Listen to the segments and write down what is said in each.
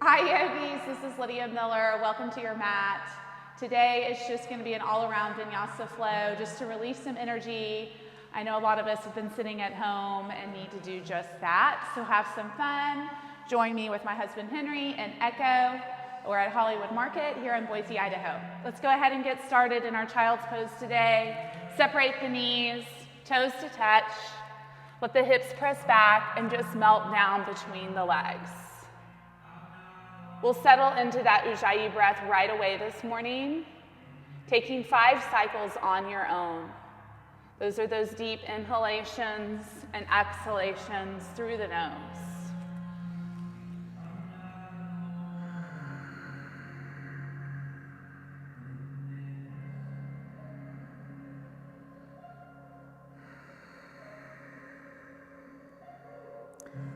Hi yogis, this is Lydia Miller. Welcome to your mat. Today is just going to be an all-around Vinyasa Flow just to release some energy. I know a lot of us have been sitting at home and need to do just that, so have some fun. Join me with my husband Henry and Echo. We're at Hollywood Market here in Boise, Idaho. Let's go ahead and get started in our child's pose today. Separate the knees, toes to touch. Let the hips press back and just melt down between the legs. We'll settle into that Ujjayi breath right away this morning, taking 5 cycles on your own. Those are those deep inhalations and exhalations through the nose.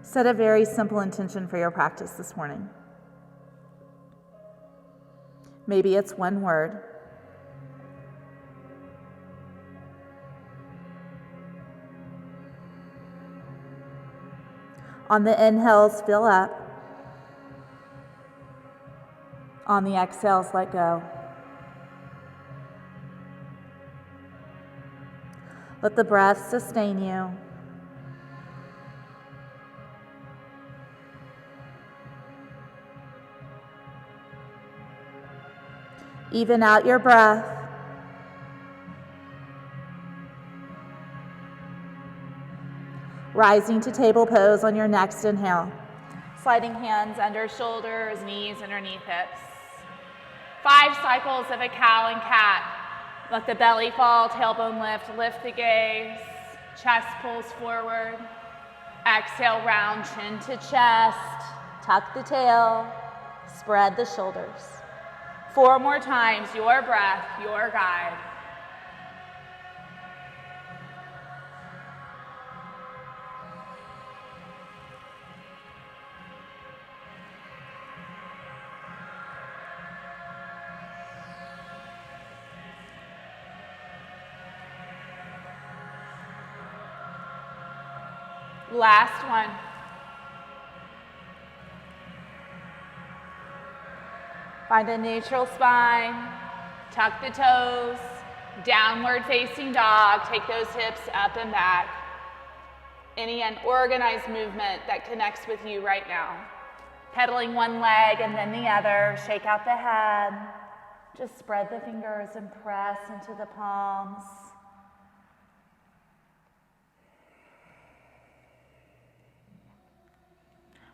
Set a very simple intention for your practice this morning. Maybe it's one word. On the inhales, fill up. On the exhales, let go. Let the breath sustain you. Even out your breath. Rising to table pose on your next inhale. Sliding hands under shoulders, knees underneath hips. 5 cycles of a cow and cat. Let the belly fall, tailbone lift the gaze. Chest pulls forward. Exhale, round chin to chest. Tuck the tail. Spread the shoulders. 4 more times, your breath, your guide. Last one. Find a neutral spine, tuck the toes, downward facing dog, take those hips up and back. Any unorganized movement that connects with you right now. Pedaling one leg and then the other, shake out the head. Just spread the fingers and press into the palms.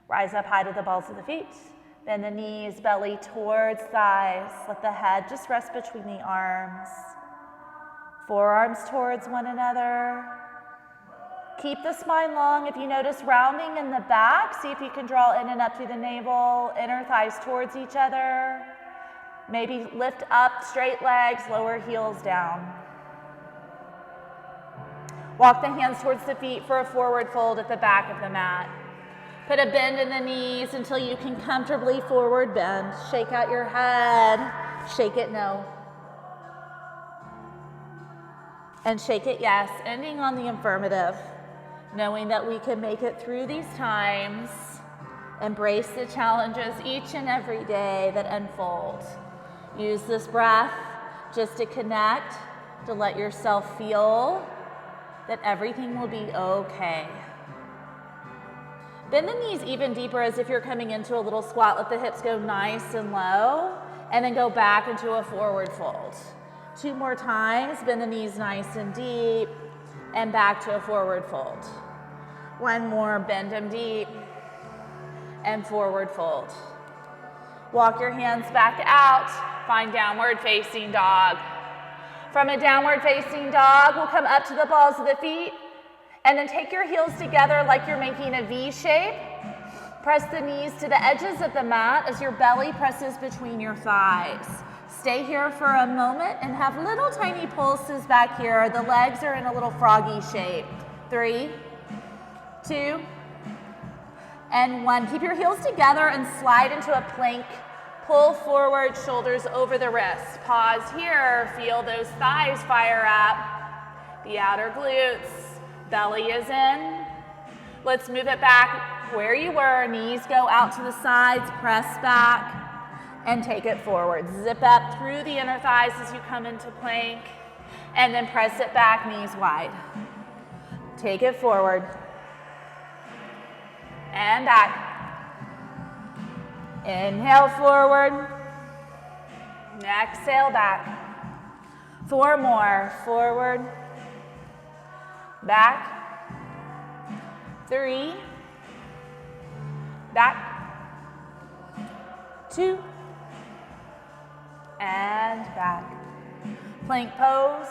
Rise up high to the balls of the feet. Bend the knees, belly towards thighs. Let the head just rest between the arms. Forearms towards one another. Keep the spine long. If you notice rounding in the back, see if you can draw in and up through the navel, inner thighs towards each other. Maybe lift up, straight legs, lower heels down. Walk the hands towards the feet for a forward fold at the back of the mat. Put a bend in the knees until you can comfortably forward bend. Shake out your head. Shake it no. And shake it yes, ending on the affirmative. Knowing that we can make it through these times. Embrace the challenges each and every day that unfold. Use this breath just to connect, to let yourself feel that everything will be okay. Bend the knees even deeper as if you're coming into a little squat. Let the hips go nice and low, and then go back into a forward fold. 2 more times, bend the knees nice and deep, and back to a forward fold. 1 more, bend them deep, and forward fold. Walk your hands back out, find downward facing dog. From a downward facing dog, we'll come up to the balls of the feet, and then take your heels together like you're making a V shape. Press the knees to the edges of the mat as your belly presses between your thighs. Stay here for a moment and have little tiny pulses back here. The legs are in a little froggy shape. 3, 2, and 1. Keep your heels together and slide into a plank. Pull forward, shoulders over the wrists. Pause here, feel those thighs fire up. The outer glutes. Belly is in. Let's move it back where you were. Knees go out to the sides, press back, and take it forward. Zip up through the inner thighs as you come into plank, and then press it back, knees wide. Take it forward. And back. Inhale forward. Exhale back. 4 more. Forward. Back. 3. Back. 2. And back. Plank pose.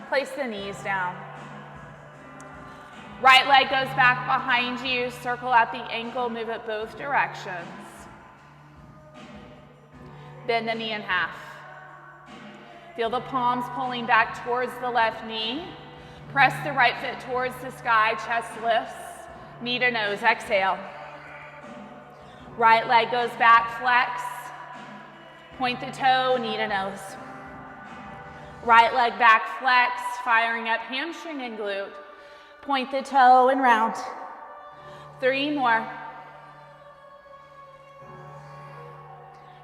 Place the knees down. Right leg goes back behind you. Circle out the ankle. Move it both directions. Bend the knee in half. Feel the palms pulling back towards the left knee. Press the right foot towards the sky. Chest lifts. Knee to nose. Exhale. Right leg goes back. Flex. Point the toe. Knee to nose. Right leg back. Flex. Firing up hamstring and glute. Point the toe and round. 3 more.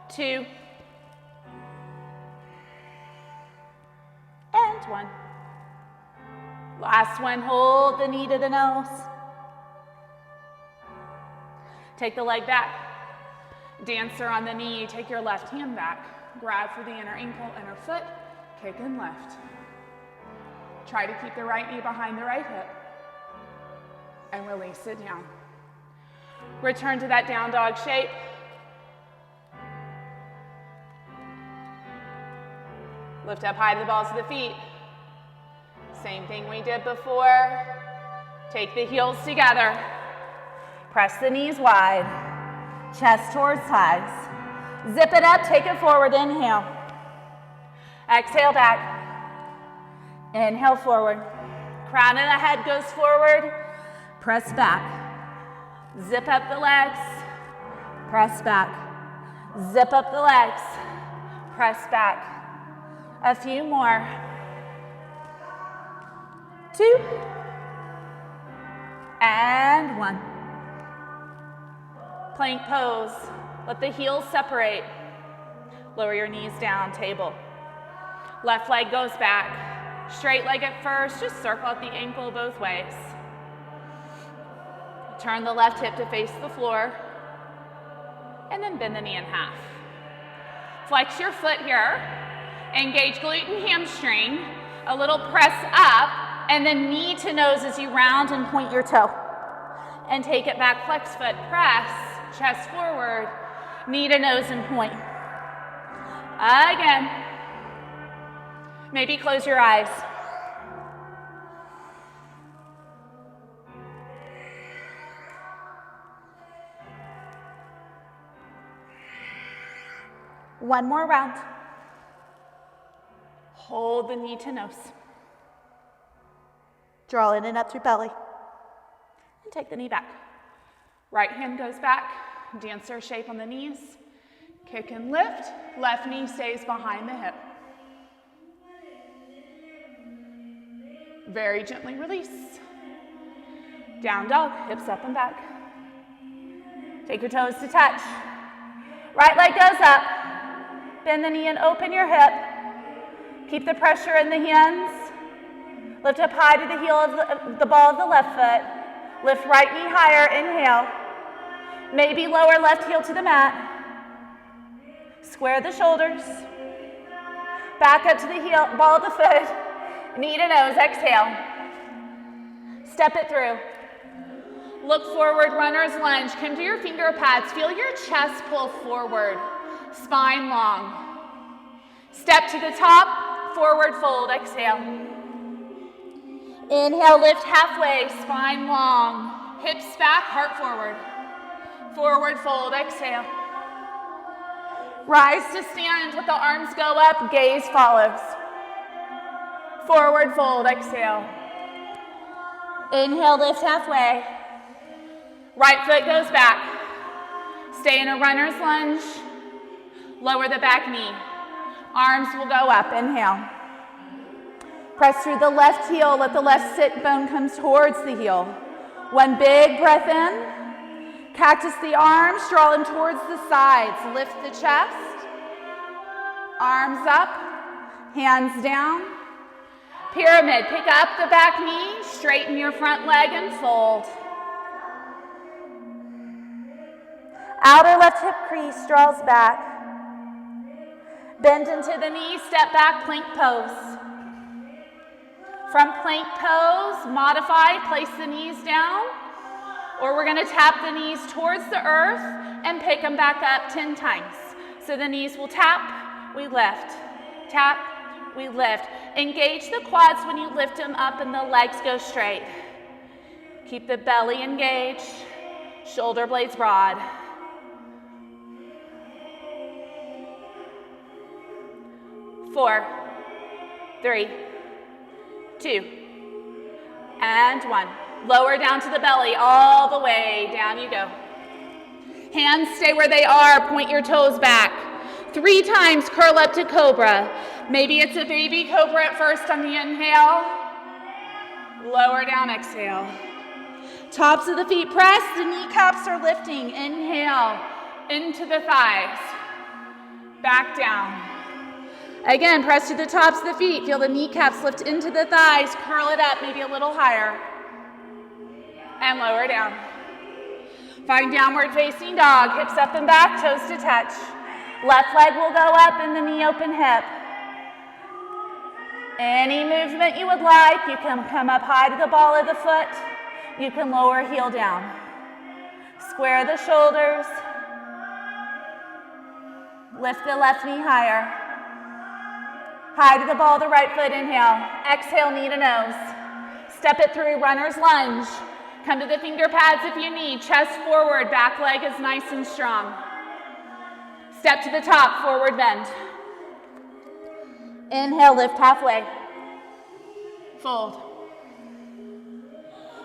2. And 1. Last one, hold the knee to the nose. Take the leg back. Dancer on the knee, take your left hand back. Grab for the inner ankle, inner foot, kick and lift. Try to keep the right knee behind the right hip. And release it down. Return to that down dog shape. Lift up high to the balls of the feet. Same thing we did before. Take the heels together. Press the knees wide. Chest towards thighs. Zip it up, take it forward, inhale. Exhale back. Inhale forward. Crown of the head goes forward. Press back. Zip up the legs. Press back. Zip up the legs. Press back. A few more. 2. And 1. Plank pose. Let the heels separate. Lower your knees down, table. Left leg goes back. Straight leg at first, just circle out the ankle both ways. Turn the left hip to face the floor, and then bend the knee in half. Flex your foot here, engage glute and hamstring, a little press up, and then knee to nose as you round and point your toe. And take it back, flex foot, press, chest forward, knee to nose and point. Again. Maybe close your eyes. One more round. Hold the knee to nose. Draw in and up through belly. And take the knee back. Right hand goes back. Dancer shape on the knees. Kick and lift. Left knee stays behind the hip. Very gently release. Down dog, hips up and back. Take your toes to touch. Right leg goes up. Bend the knee and open your hip. Keep the pressure in the hands. Lift up high to the heel of the ball of the left foot. Lift right knee higher, inhale. Maybe lower left heel to the mat. Square the shoulders. Back up to the heel, ball of the foot. Knee to nose, exhale. Step it through. Look forward, runner's lunge. Come to your finger pads. Feel your chest pull forward. Spine long. Step to the top, forward fold, exhale. Inhale, lift halfway, spine long. Hips back, heart forward. Forward fold, exhale. Rise to stand with the arms go up, gaze follows. Forward fold, exhale. Inhale, lift halfway. Right foot goes back. Stay in a runner's lunge. Lower the back knee. Arms will go up, inhale. Press through the left heel, let the left sit bone come towards the heel. One big breath in. Cactus the arms, draw them towards the sides. Lift the chest. Arms up, hands down. Pyramid, pick up the back knee, straighten your front leg and fold. Outer left hip crease draws back. Bend into the knee, step back, plank pose. From plank pose, modify, place the knees down, or we're gonna tap the knees towards the earth and pick them back up 10 times. So the knees will tap, we lift, tap, we lift. Engage the quads when you lift them up and the legs go straight. Keep the belly engaged, shoulder blades broad. Four, three, 2, and 1. Lower down to the belly, all the way, down you go. Hands stay where they are, point your toes back. 3 times curl up to cobra. Maybe it's a baby cobra at first on the inhale. Lower down, exhale. Tops of the feet press, the kneecaps are lifting. Inhale, into the thighs. Back down. Again, press to the tops of the feet. Feel the kneecaps lift into the thighs. Curl it up, maybe a little higher. And lower down. Find downward facing dog. Hips up and back, toes to touch. Left leg will go up in the knee open hip. Any movement you would like. You can come up high to the ball of the foot. You can lower heel down. Square the shoulders. Lift the left knee higher. High to the ball of the right foot, inhale. Exhale, knee to nose. Step it through, runner's lunge. Come to the finger pads if you need. Chest forward, back leg is nice and strong. Step to the top, forward bend. Inhale, lift halfway. Fold.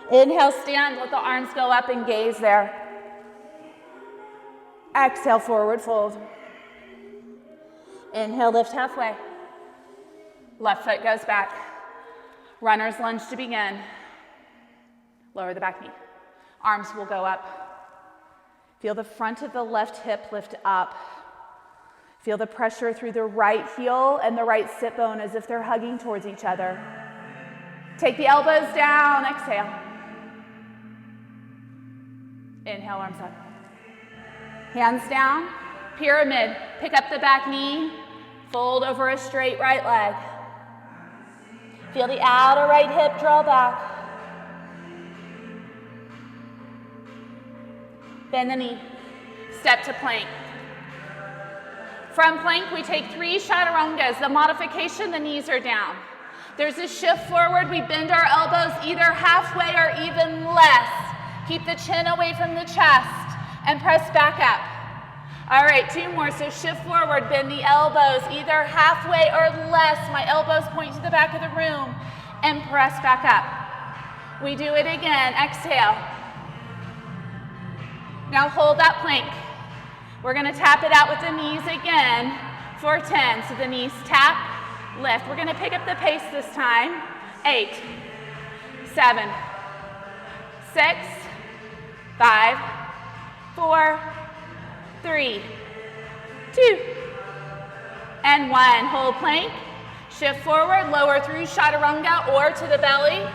Inhale, stand, let the arms go up and gaze there. Exhale, forward fold. Inhale, lift halfway. Left foot goes back. Runner's lunge to begin. Lower the back knee. Arms will go up. Feel the front of the left hip lift up. Feel the pressure through the right heel and the right sit bone as if they're hugging towards each other. Take the elbows down, exhale. Inhale, arms up. Hands down, pyramid. Pick up the back knee, fold over a straight right leg. Feel the outer right hip draw back. Bend the knee, step to plank. From plank, we take 3 chaturangas. The modification, the knees are down. There's a shift forward. We bend our elbows either halfway or even less. Keep the chin away from the chest and press back up. All right, 2 more. So shift forward, bend the elbows either halfway or less. My elbows point to the back of the room and press back up. We do it again. Exhale. Now hold that plank. We're gonna tap it out with the knees again for 10. So the knees tap, lift. We're gonna pick up the pace this time. 8, 7, 6, 5, 4, 3, 2, and 1. Hold plank. Shift forward, lower through chaturanga or to the belly.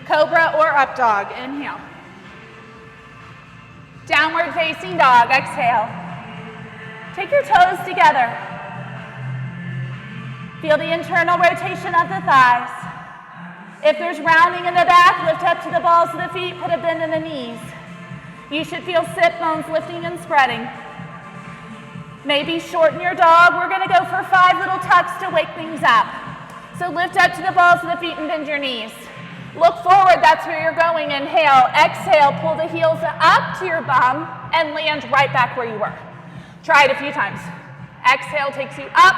Cobra or up dog. Inhale. Downward facing dog, exhale. Take your toes together. Feel the internal rotation of the thighs. If there's rounding in the back, lift up to the balls of the feet, put a bend in the knees. You should feel sit bones lifting and spreading. Maybe shorten your dog. We're gonna go for 5 little tucks to wake things up. So lift up to the balls of the feet and bend your knees. Look forward, that's where you're going. Inhale, exhale, pull the heels up to your bum and land right back where you were. Try it a few times. Exhale takes you up,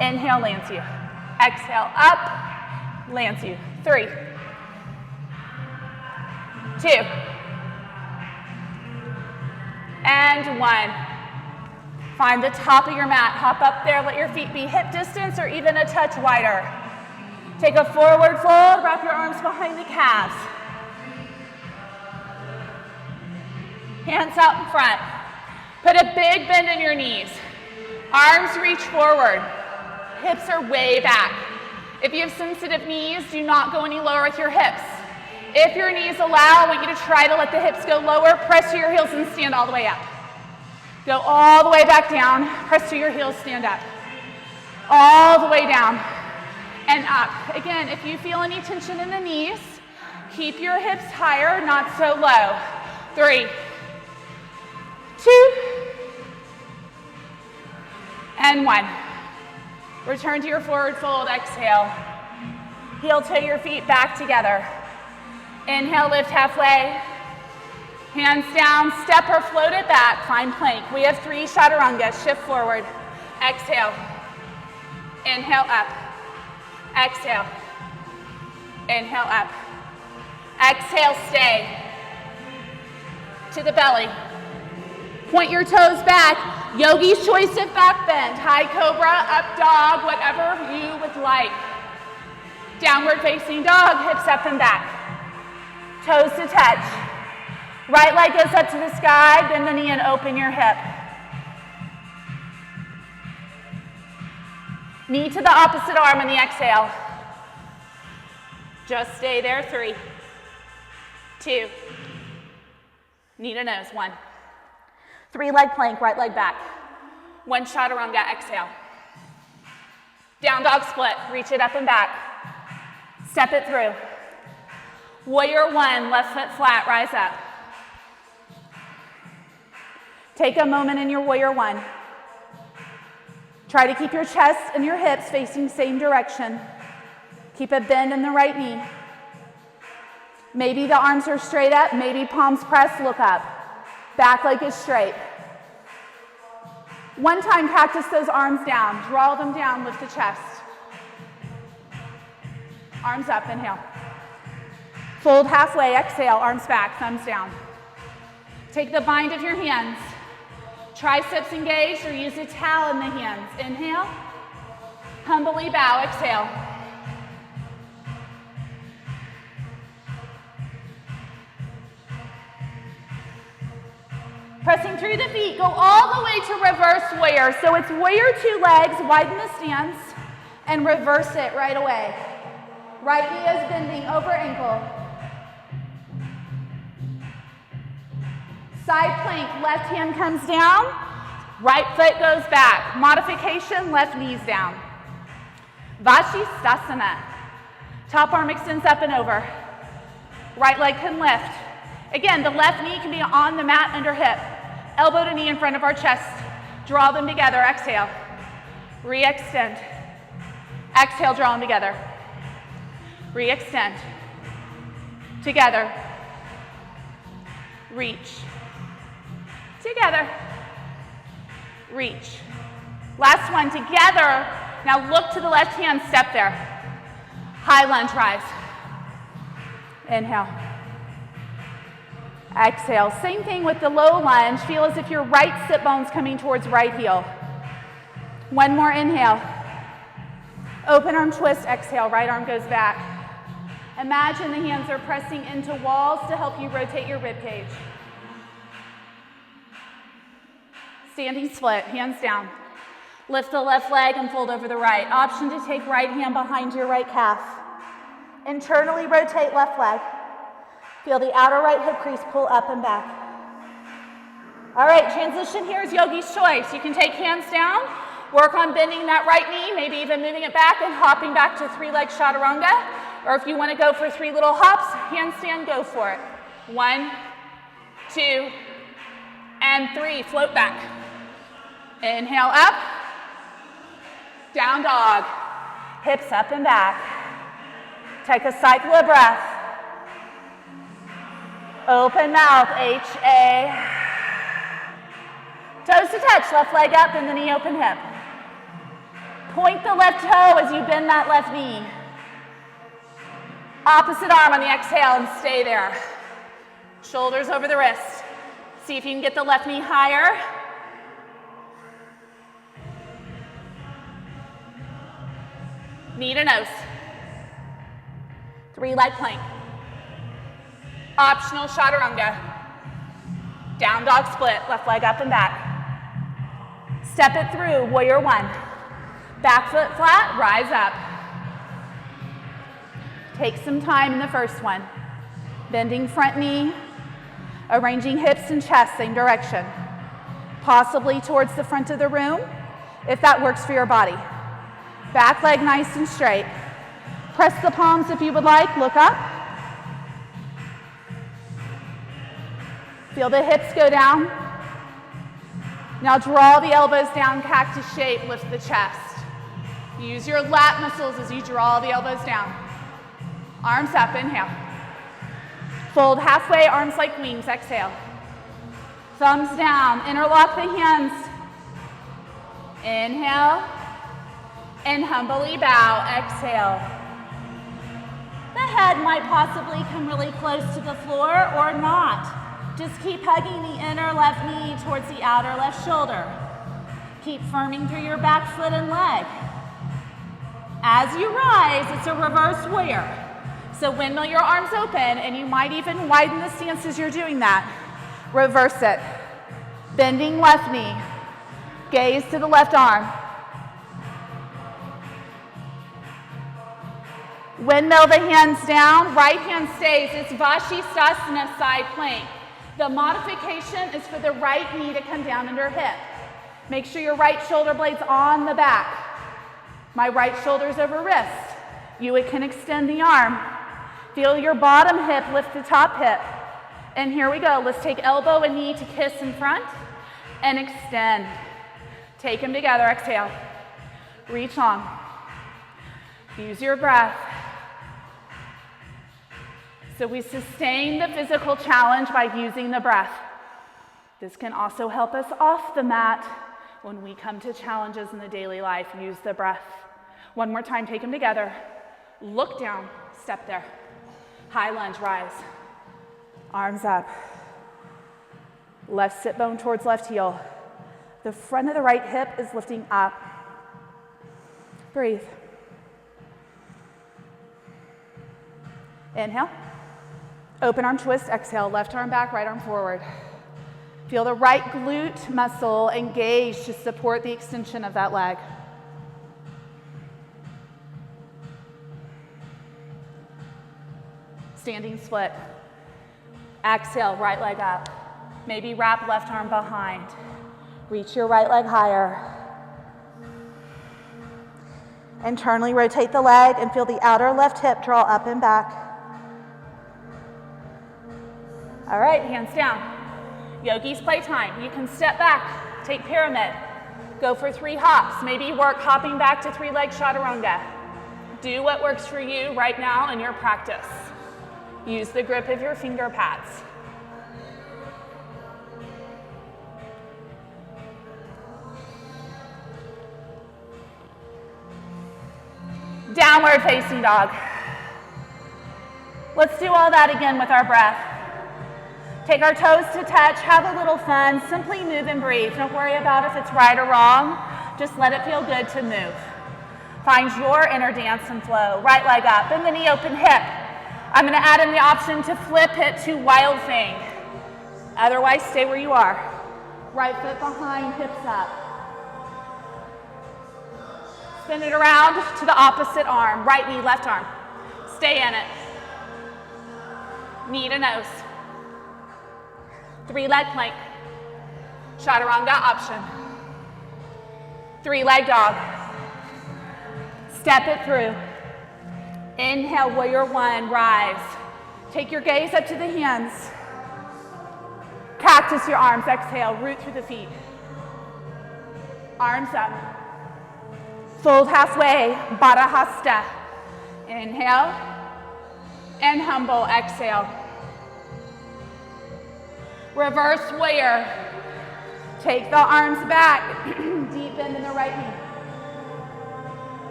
inhale lands you. Exhale up, lands you. 3, 2, and 1. Find the top of your mat, hop up there, let your feet be hip distance or even a touch wider. Take a forward fold, wrap your arms behind the calves. Hands out in front. Put a big bend in your knees. Arms reach forward. Hips are way back. If you have sensitive knees, do not go any lower with your hips. If your knees allow, I want you to try to let the hips go lower. Press to your heels and stand all the way up. Go all the way back down. Press to your heels, stand up. All the way down and up. Again, if you feel any tension in the knees, keep your hips higher, not so low. 3, 2, and 1. Return to your forward fold, exhale. Heel toe your feet back together. Inhale, lift halfway. Hands down, step or float it back, find plank. We have 3 chaturanga, shift forward. Exhale. Inhale up. Exhale. Inhale up. Exhale, stay. To the belly. Point your toes back. Yogi's choice of back bend. High cobra, up dog, whatever you would like. Downward facing dog, hips up and back. Toes to touch. Right leg goes up to the sky, bend the knee and open your hip. Knee to the opposite arm on the exhale. Just stay there, 3, 2, knee to nose, 1. 3 leg plank, right leg back. 1 chaturanga, exhale. Down dog split, reach it up and back. Step it through. Warrior 1, left foot flat, rise up. Take a moment in your warrior 1. Try to keep your chest and your hips facing same direction. Keep a bend in the right knee. Maybe the arms are straight up, maybe palms pressed, look up. Back leg is straight. One time, practice those arms down. Draw them down, lift the chest. Arms up, inhale. Fold halfway, exhale, arms back, thumbs down. Take the bind of your hands. Triceps engaged or use a towel in the hands. Inhale. Humbly bow, exhale. Pressing through the feet, go all the way to reverse warrior. So it's warrior 2 legs, widen the stance, and reverse it right away. Right knee is bending over ankle. Side plank, left hand comes down, right foot goes back. Modification, left knees down. Vashisthasana. Top arm extends up and over. Right leg can lift. Again, the left knee can be on the mat under hip. Elbow to knee in front of our chest. Draw them together, exhale. Re-extend. Exhale, draw them together. Re-extend. Together. Reach. Together. Reach. Last one, together. Now look to the left hand, step there. High lunge, rise. Inhale. Exhale. Same thing with the low lunge. Feel as if your right sit bone's coming towards right heel. One more inhale. Open arm twist, exhale. Right arm goes back. Imagine the hands are pressing into walls to help you rotate your rib cage. Standing split, hands down. Lift the left leg and fold over the right. Option to take right hand behind your right calf. Internally rotate left leg. Feel the outer right hip crease pull up and back. All right, transition here is yogi's choice. You can take hands down, work on bending that right knee, maybe even moving it back and hopping back to 3-leg chaturanga. Or if you want to go for 3 little hops, handstand, go for it. 1, 2, and 3. Float back. Inhale up. Down dog. Hips up and back. Take a cycle of breath. Open mouth, H-A. Toes to touch, left leg up and the knee open hip. Point the left toe as you bend that left knee. Opposite arm on the exhale and stay there. Shoulders over the wrist. See if you can get the left knee higher. Knee to nose. 3-leg plank. Optional chaturanga. Down dog split, left leg up and back. Step it through, warrior one. Back foot flat, rise up. Take some time in the first one. Bending front knee, arranging hips and chest, same direction. Possibly towards the front of the room, if that works for your body. Back leg nice and straight. Press the palms if you would like, look up. Feel the hips go down. Now draw the elbows down, cactus shape, lift the chest. Use your lat muscles as you draw the elbows down. Arms up, inhale. Fold halfway, arms like wings, exhale. Thumbs down, interlock the hands. Inhale, and humbly bow, exhale. The head might possibly come really close to the floor or not. Just keep hugging the inner left knee towards the outer left shoulder. Keep firming through your back foot and leg. As you rise, it's a reverse warrior. So windmill your arms open, and you might even widen the stance as you're doing that. Reverse it. Bending left knee. Gaze to the left arm. Windmill the hands down, right hand stays. It's Vashisthasana, side plank. The modification is for the right knee to come down under hip. Make sure your right shoulder blade's on the back. My right shoulder's over wrist. You can extend the arm. Feel your bottom hip lift the top hip. And here we go. Let's take elbow and knee to kiss in front and extend. Take them together, exhale. Reach long. Use your breath. So we sustain the physical challenge by using the breath. This can also help us off the mat when we come to challenges in the daily life. Use the breath. One more time, take them together. Look down, step there. High lunge, rise. Arms up. Left sit bone towards left heel. The front of the right hip is lifting up. Breathe. Inhale. Open arm twist, exhale. Left arm back, right arm forward. Feel the right glute muscle engage to support the extension of that leg. Standing split. Exhale, right leg up. Maybe wrap left arm behind. Reach your right leg higher. Internally rotate the leg and feel the outer left hip draw up and back. All right, hands down. Yogis playtime. You can step back, take pyramid. Go for 3 hops. Maybe work hopping back to 3-leg chaturanga. Do what works for you right now in your practice. Use the grip of your finger pads. Downward facing dog. Let's do all that again with our breath. Take our toes to touch, have a little fun, simply move and breathe. Don't worry about if it's right or wrong, just let it feel good to move. Find your inner dance and flow. Right leg up, bend the knee, open hip. I'm gonna add in the option to flip it to wild thing. Otherwise, stay where you are. Right foot behind, hips up. Spin it around to the opposite arm. Right knee, left arm. Stay in it. Knee to nose. 3-leg plank. Chaturanga option. 3-leg dog. Step it through. Inhale, warrior one, rise. Take your gaze up to the hands. Cactus your arms, exhale, root through the feet. Arms up. Fold halfway, Baddha Hasta. Inhale, and humble, exhale. Reverse warrior. Take the arms back, deep bend in the right knee.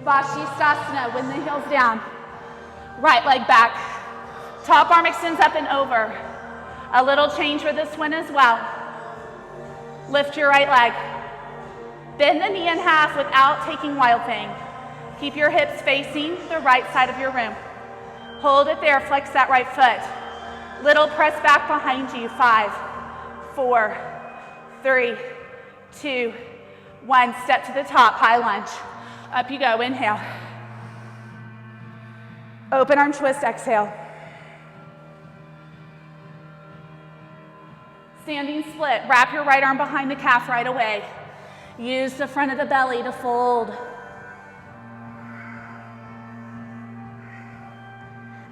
Vashisthasana, when the heel's down. Right leg back. Top arm extends up and over. A little change for this one as well. Lift your right leg. Bend the knee in half without taking wild thing. Keep your hips facing the right side of your room. Hold it there, flex that right foot. Little press back behind you, 5, 4, 3, 2, 1. Step to the top, high lunge. Up you go, inhale. Open arm twist, exhale. Standing split, wrap your right arm behind the calf right away. Use the front of the belly to fold.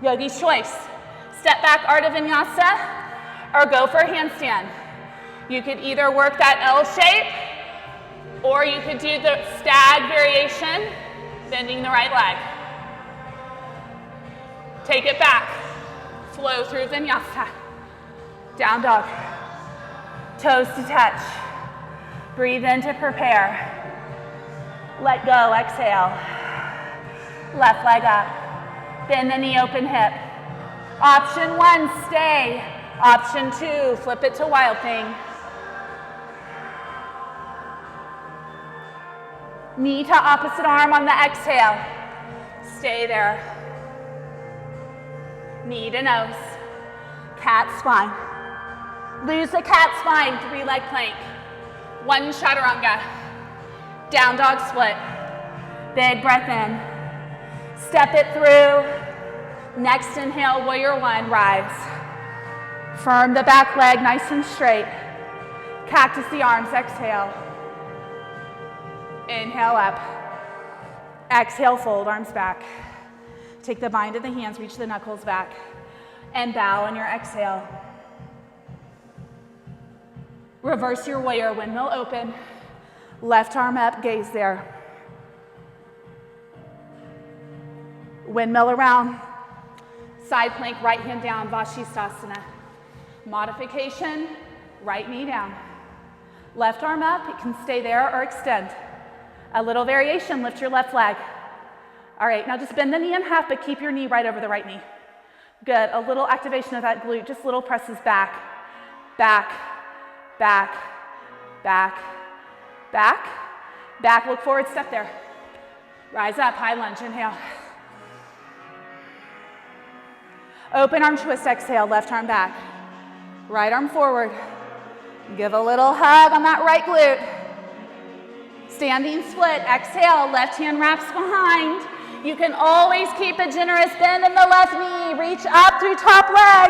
Yogi's choice. Step back, Ardha Vinyasa, or go for a handstand. You could either work that L shape, or you could do the stag variation, bending the right leg. Take it back. Flow through Vinyasa. Down dog. Toes to touch. Breathe in to prepare. Let go, exhale. Left leg up. Bend the knee, open hip. Option 1, stay. Option 2, flip it to Wild Thing. Knee to opposite arm on the exhale. Stay there. Knee to nose. Cat spine. Lose the cat spine, 3-leg plank. 1 chaturanga. Down dog split. Big breath in. Step it through. Next inhale, warrior 1, rise. Firm the back leg nice and straight. Cactus the arms, exhale. Inhale up. Exhale, fold, arms back. Take the bind of the hands, reach the knuckles back. And bow on your exhale. Reverse your warrior, windmill open. Left arm up, gaze there. Windmill around. Side plank, right hand down, Vashisthasana. Modification, right knee down. Left arm up, it can stay there or extend. A little variation, lift your left leg. All right, now just bend the knee in half, but keep your knee right over the right knee. Good, a little activation of that glute, just little presses back, back, back, back, back, back, look forward, step there. Rise up, high lunge, inhale. Open arm twist, exhale, left arm back. Right arm forward. Give a little hug on that right glute. Standing split, exhale, left hand wraps behind. You can always keep a generous bend in the left knee. Reach up through top leg.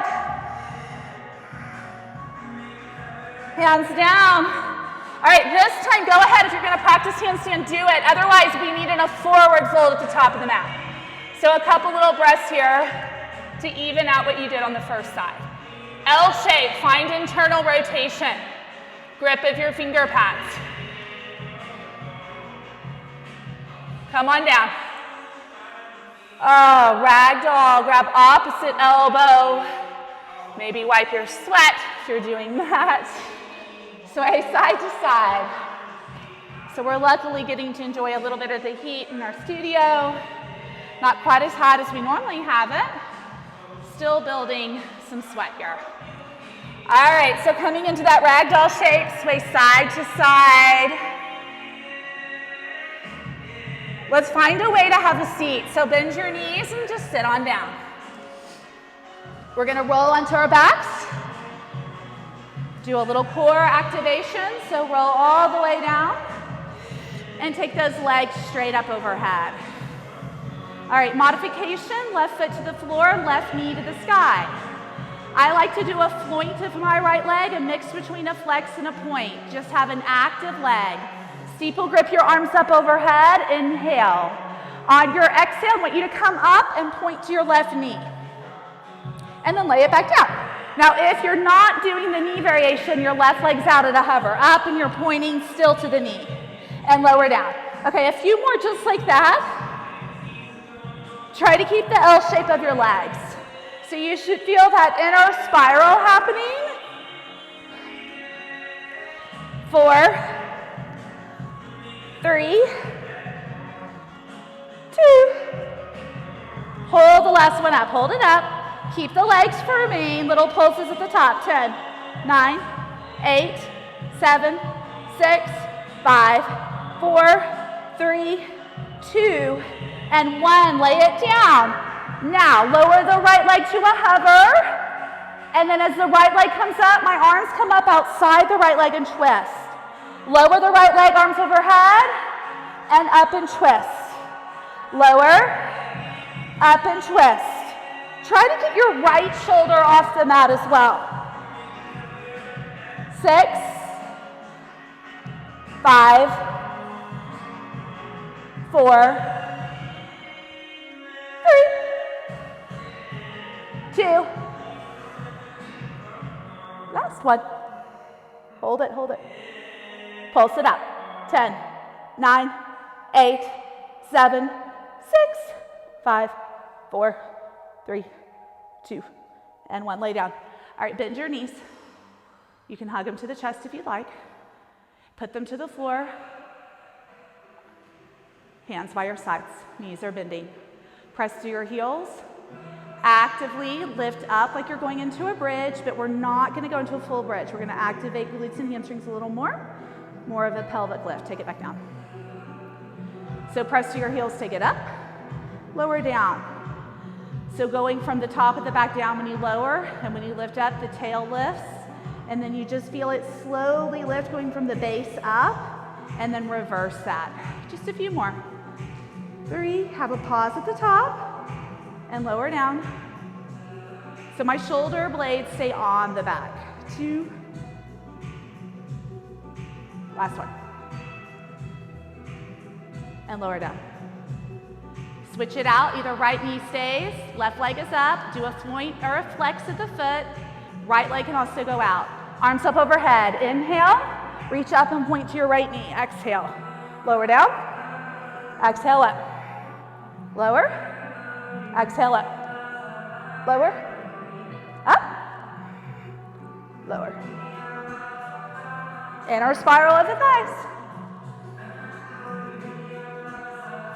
Hands down. All right, this time go ahead. If you're going to practice handstand, do it. Otherwise, we need a forward fold at the top of the mat. So a couple little breaths here to even out what you did on the first side. L shape, find internal rotation. Grip of your finger pads. Come on down. Oh, ragdoll, grab opposite elbow. Maybe wipe your sweat if you're doing that. Sway side to side. So we're luckily getting to enjoy a little bit of the heat in our studio. Not quite as hot as we normally have it. Still building some sweat here. All right, so coming into that ragdoll shape, sway side to side. Let's find a way to have a seat. So bend your knees and just sit on down. We're gonna roll onto our backs. Do a little core activation, so roll all the way down and take those legs straight up overhead. All right, modification, left foot to the floor, left knee to the sky. I like to do a floint of my right leg, a mix between a flex and a point. Just have an active leg. Steeple grip your arms up overhead, inhale. On your exhale, I want you to come up and point to your left knee. And then lay it back down. Now, if you're not doing the knee variation, your left leg's out at a hover, up and you're pointing still to the knee. And lower down. Okay, a few more just like that. Try to keep the L shape of your legs. So you should feel that inner spiral happening. 4, 3, 2. Hold the last one up. Hold it up. Keep the legs firming. Little pulses at the top. 10, 9, 8, 7, 6, 5, 4, 3, 2, and 1. Lay it down. Now, lower the right leg to a hover. And then as the right leg comes up, my arms come up outside the right leg and twist. Lower the right leg, arms overhead, and up and twist. Lower, up and twist. Try to get your right shoulder off the mat as well. 6, 5, 4, 3, 2. Last one. Hold it, hold it. Pulse it up. 10, 9, 8, 7, 6, 5, 4, 3, 2, and 1. Lay down. All right, bend your knees. You can hug them to the chest if you'd like. Put them to the floor. Hands by your sides. Knees are bending. Press through your heels. Actively lift up like you're going into a bridge, but we're not going to go into a full bridge. We're going to activate your glutes and hamstrings a little more. More of a pelvic lift. Take it back down. So press through your heels, take it up. Lower down. So going from the top of the back down when you lower, and when you lift up, the tail lifts, and then you just feel it slowly lift going from the base up, and then reverse that. Just a few more. 3, have a pause at the top, and lower down. So my shoulder blades stay on the back. 2. Last one. And lower down. Switch it out, either right knee stays, left leg is up, do a point or a flex of the foot, right leg can also go out. Arms up overhead, inhale, reach up and point to your right knee, exhale. Lower down, exhale up. Lower, exhale up. Lower, up, lower. Inner spiral of the thighs.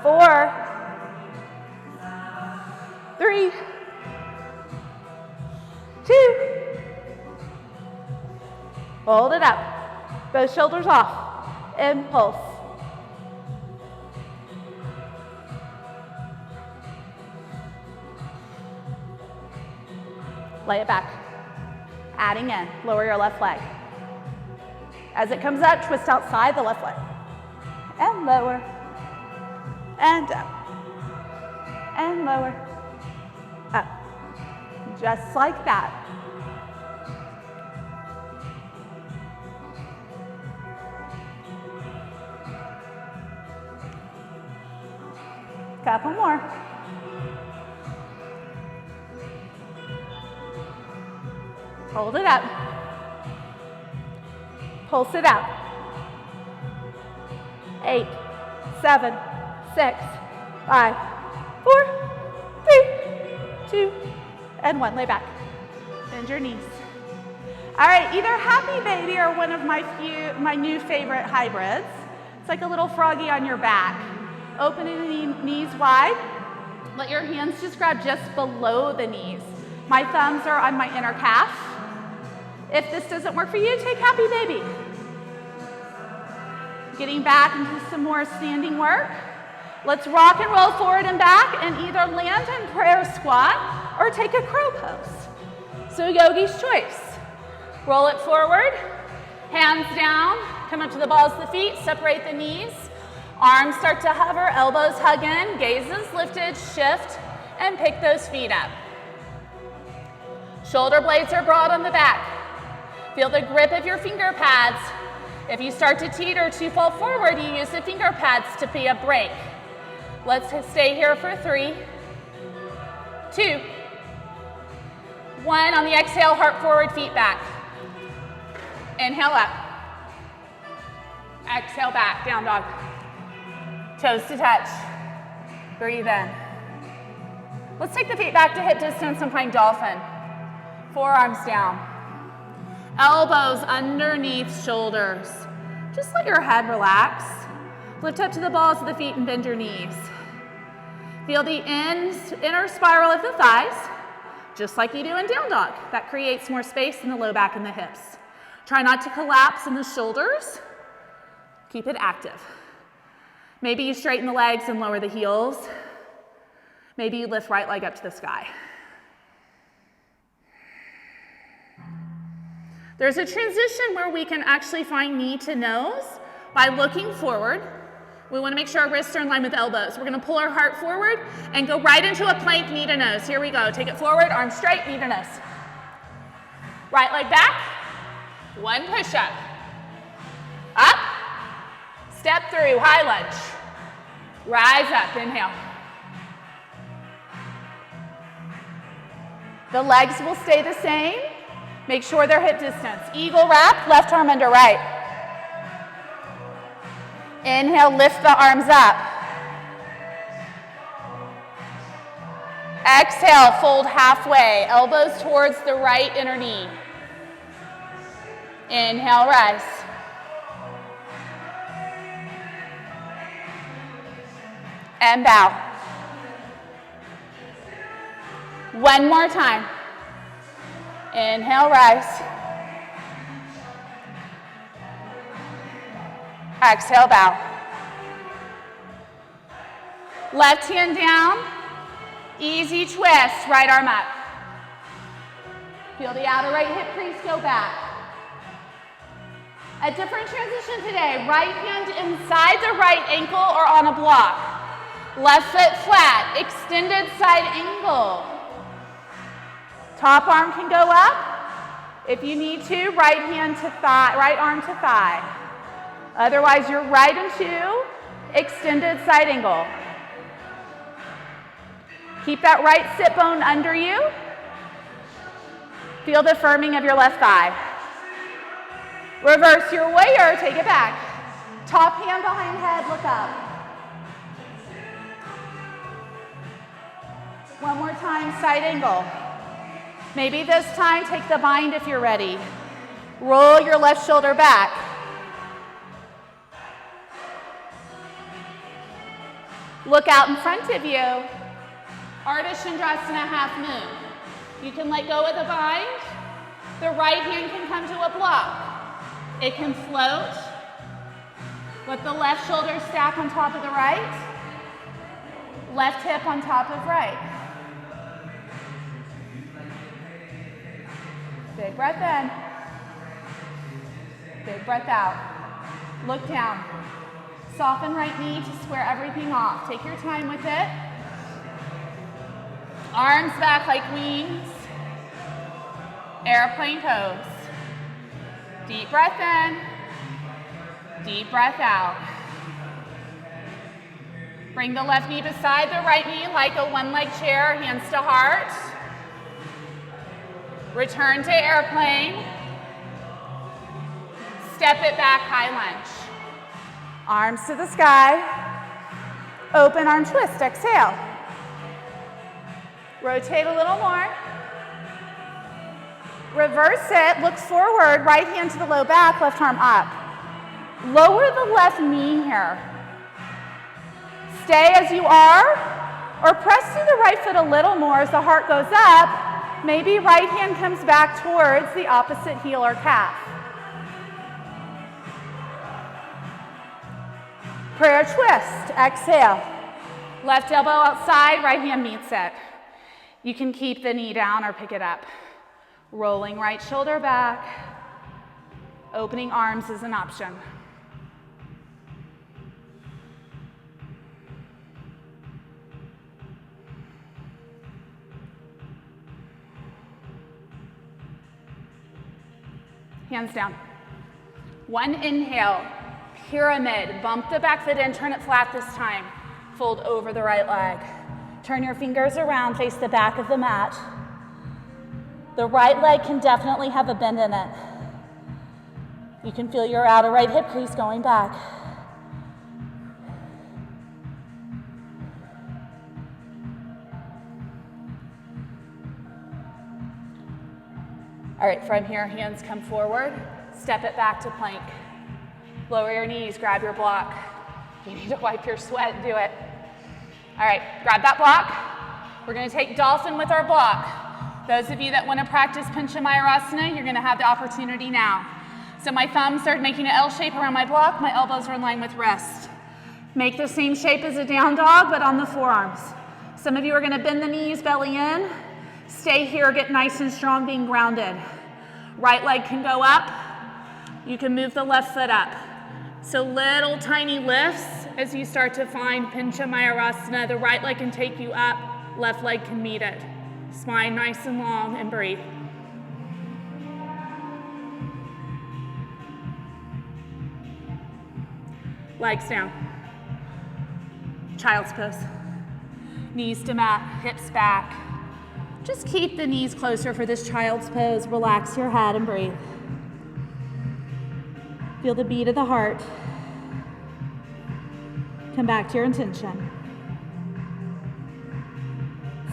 4, 3, 2, hold it up, both shoulders off, impulse. Lay it back, adding in, lower your left leg. As it comes up, twist outside the left leg, and lower, and up, and lower, up, just like that. Couple more. Hold it up. Pulse it out. 8, 7, 6, 5, 4, 3, 2, and 1. Lay back. Bend your knees. All right, either Happy Baby or one of my new favorite hybrids. It's like a little froggy on your back. Opening the knees wide. Let your hands just grab just below the knees. My thumbs are on my inner calf. If this doesn't work for you, take Happy Baby. Getting back into some more standing work. Let's rock and roll forward and back and either land in prayer squat or take a crow pose. So yogi's choice. Roll it forward, hands down, come up to the balls of the feet, separate the knees. Arms start to hover, elbows hug in, gazes lifted, shift, and pick those feet up. Shoulder blades are broad on the back. Feel the grip of your finger pads. If you start to teeter to fall forward, you use the finger pads to be a break. Let's stay here for 3, 2, 1. On the exhale, heart forward, feet back. Inhale up. Exhale back, down dog. Toes to touch. Breathe in. Let's take the feet back to hip distance and find dolphin. Forearms down. Elbows underneath shoulders. Just let your head relax. Lift up to the balls of the feet and bend your knees. Feel the inner spiral of the thighs, just like you do in down dog. That creates more space in the low back and the hips. Try not to collapse in the shoulders. Keep it active. Maybe you straighten the legs and lower the heels. Maybe you lift right leg up to the sky. There's a transition where we can actually find knee to nose by looking forward. We want to make sure our wrists are in line with elbows. We're going to pull our heart forward and go right into a plank, knee to nose. Here we go. Take it forward, arms straight, knee to nose. Right leg back. One push-up. Up. Step through, high lunge. Rise up, inhale. The legs will stay the same. Make sure they're hip distance. Eagle wrap, left arm under right. Inhale, lift the arms up. Exhale, fold halfway, elbows towards the right inner knee. Inhale, rise. And bow. One more time. Inhale, rise. Exhale, bow. Left hand down. Easy twist, right arm up. Feel the outer right hip crease go back. A different transition today. Right hand inside the right ankle or on a block. Left foot flat, extended side angle. Top arm can go up. If you need to, right hand to thigh, right arm to thigh. Otherwise, you're right into extended side angle. Keep that right sit bone under you. Feel the firming of your left thigh. Reverse your warrior, take it back. Top hand behind head, look up. One more time, side angle. Maybe this time, take the bind if you're ready. Roll your left shoulder back. Look out in front of you. Ardha Chandrasana, half moon. You can let go of the bind. The right hand can come to a block. It can float. Let the left shoulder stack on top of the right. Left hip on top of right. Big breath in. Big breath out. Look down. Soften right knee to square everything off. Take your time with it. Arms back like wings. Airplane pose. Deep breath in. Deep breath out. Bring the left knee beside the right knee like a one-leg chair, hands to heart. Return to airplane. Step it back, high lunge. Arms to the sky. Open arm twist, exhale. Rotate a little more. Reverse it, look forward, right hand to the low back, left arm up. Lower the left knee here. Stay as you are, or press through the right foot a little more as the heart goes up. Maybe right hand comes back towards the opposite heel or calf. Prayer twist, exhale. Left elbow outside, right hand meets it. You can keep the knee down or pick it up. Rolling right shoulder back. Opening arms is an option. Hands down. One inhale, pyramid. Bump the back foot in, turn it flat this time. Fold over the right leg. Turn your fingers around, face the back of the mat. The right leg can definitely have a bend in it. You can feel your outer right hip crease going back. All right, from here, hands come forward. Step it back to plank. Lower your knees, grab your block. If you need to wipe your sweat, do it. All right, grab that block. We're gonna take dolphin with our block. Those of you that wanna practice Pincha Mayurasana, you're gonna have the opportunity now. So my thumbs started making an L shape around my block, my elbows are in line with wrist. Make the same shape as a down dog, but on the forearms. Some of you are gonna bend the knees, belly in. Stay here, get nice and strong, being grounded. Right leg can go up. You can move the left foot up. So little tiny lifts as you start to find Pincha Mayurasana. The right leg can take you up, left leg can meet it. Spine nice and long, and breathe. Legs down. Child's pose. Knees to mat, hips back. Just keep the knees closer for this child's pose. Relax your head and breathe. Feel the beat of the heart. Come back to your intention.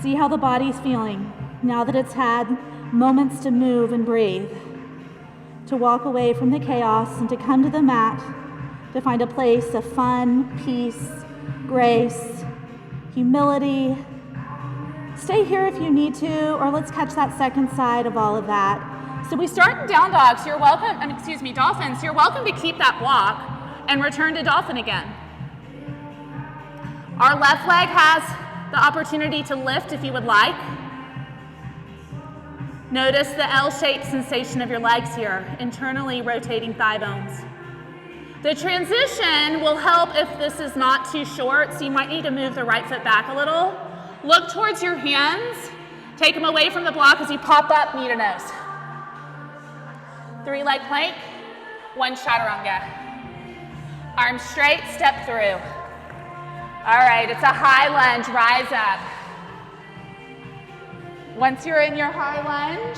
See how the body's feeling now that it's had moments to move and breathe, to walk away from the chaos and to come to the mat, to find a place of fun, peace, grace, humility. Stay here if you need to, or let's catch that second side of all of that. So we start in down dogs. You're welcome, dolphins. You're welcome to keep that block and return to dolphin again. Our left leg has the opportunity to lift if you would like. Notice the L-shaped sensation of your legs here, internally rotating thigh bones. The transition will help if this is not too short, so you might need to move the right foot back a little. Look towards your hands. Take them away from the block as you pop up, knee to nose. 3-leg plank, 1 chaturanga. Arms straight, step through. All right, it's a high lunge, rise up. Once you're in your high lunge,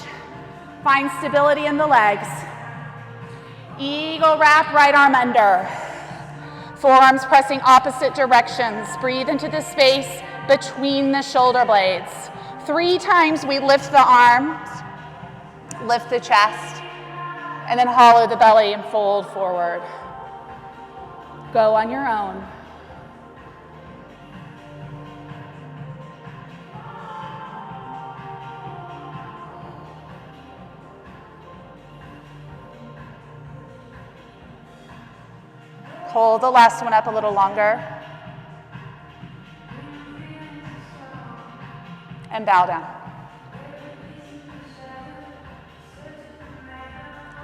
find stability in the legs. Eagle wrap, right arm under. Forearms pressing opposite directions. Breathe into the space between the shoulder blades. 3 times we lift the arms, lift the chest, and then hollow the belly and fold forward. Go on your own. Hold the last one up a little longer. And bow down.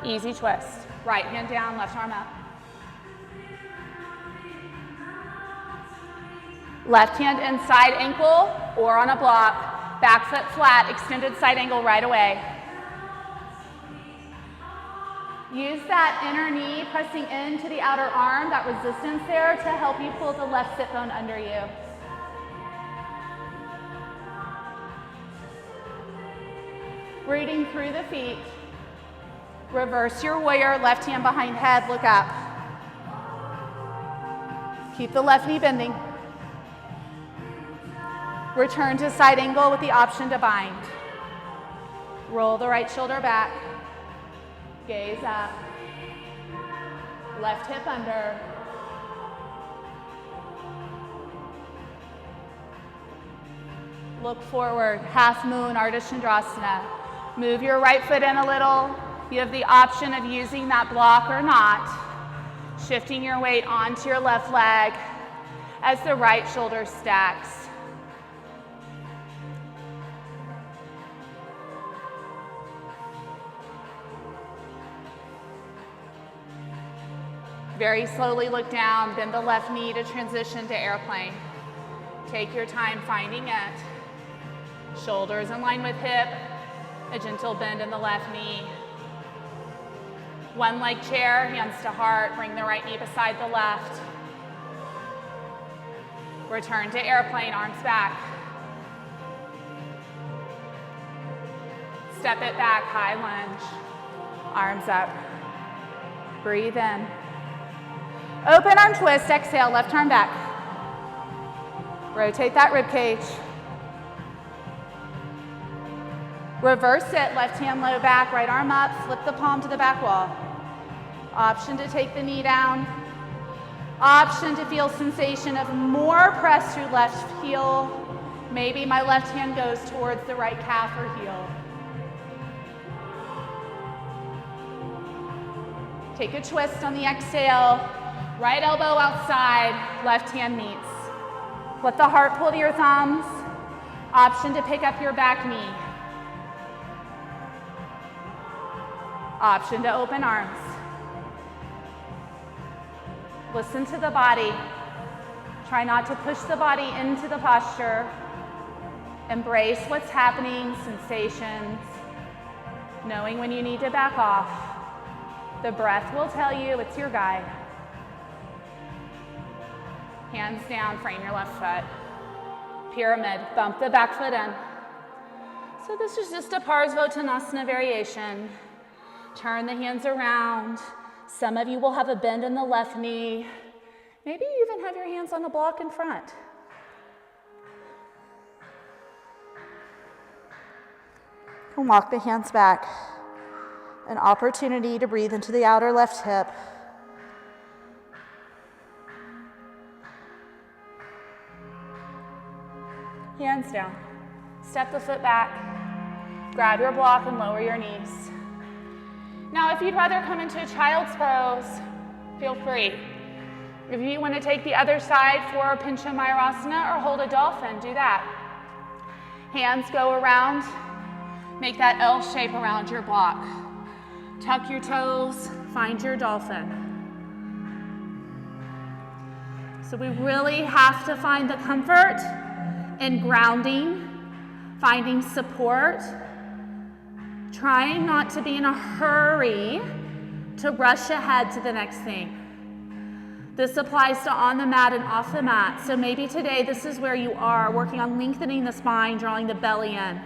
Easy twist. Right hand down, left arm up. Left hand inside ankle or on a block. Back foot flat, extended side angle right away. Use that inner knee pressing into the outer arm, that resistance there, to help you pull the left sit bone under you. Rooting through the feet. Reverse your warrior, left hand behind head, look up. Keep the left knee bending. Return to side angle with the option to bind. Roll the right shoulder back. Gaze up. Left hip under. Look forward, half moon, Ardha Chandrasana. Move your right foot in a little. You have the option of using that block or not. Shifting your weight onto your left leg as the right shoulder stacks. Very slowly look down, bend the left knee to transition to airplane. Take your time finding it. Shoulders in line with hip, a gentle bend in the left knee. 1 leg chair, hands to heart, bring the right knee beside the left. Return to airplane, arms back. Step it back, high lunge. Arms up. Breathe in. Open arm twist, exhale, left arm back. Rotate that rib cage. Reverse it, left hand low back, right arm up, flip the palm to the back wall. Option to take the knee down. Option to feel sensation of more press through left heel. Maybe my left hand goes towards the right calf or heel. Take a twist on the exhale. Right elbow outside, left hand meets. Let the heart pull to your thumbs. Option to pick up your back knee. Option to open arms. Listen to the body. Try not to push the body into the posture. Embrace what's happening, sensations, knowing when you need to back off. The breath will tell you, it's your guide. Hands down, frame your left foot. Pyramid, bump the back foot in. So this is just a Parsvottanasana variation. Turn the hands around. Some of you will have a bend in the left knee. Maybe you even have your hands on the block in front. And walk the hands back. An opportunity to breathe into the outer left hip. Hands down. Step the foot back. Grab your block and lower your knees. Now, if you'd rather come into a child's pose, feel free. If you want to take the other side for a Pincha Mayurasana or hold a dolphin, do that. Hands go around. Make that L shape around your block. Tuck your toes, find your dolphin. So we really have to find the comfort in grounding, finding support, trying not to be in a hurry to rush ahead to the next thing. This applies to on the mat and off the mat. So maybe today this is where you are, working on lengthening the spine, drawing the belly in.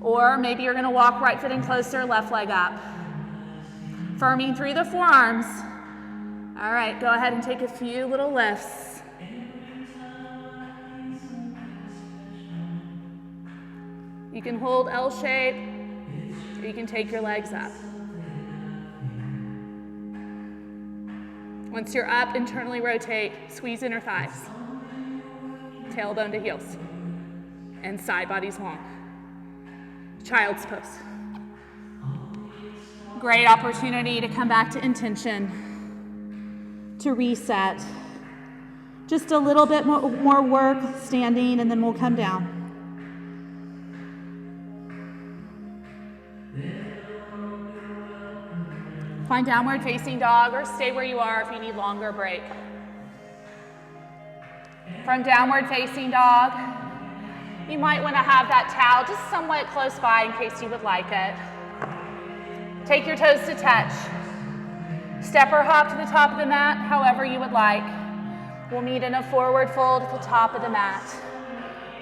Or maybe you're gonna walk right foot in closer, left leg up. Firming through the forearms. All right, go ahead and take a few little lifts. You can hold L shape, or you can take your legs up. Once you're up, internally rotate, squeeze inner thighs. Tailbone to heels. And side body's long. Child's pose. Great opportunity to come back to intention, to reset. Just a little bit more work standing, and then we'll come down. Find downward facing dog or stay where you are if you need longer break. From downward facing dog, you might want to have that towel just somewhat close by in case you would like it. Take your toes to touch. Step or hop to the top of the mat, however you would like. We'll meet in a forward fold at the top of the mat.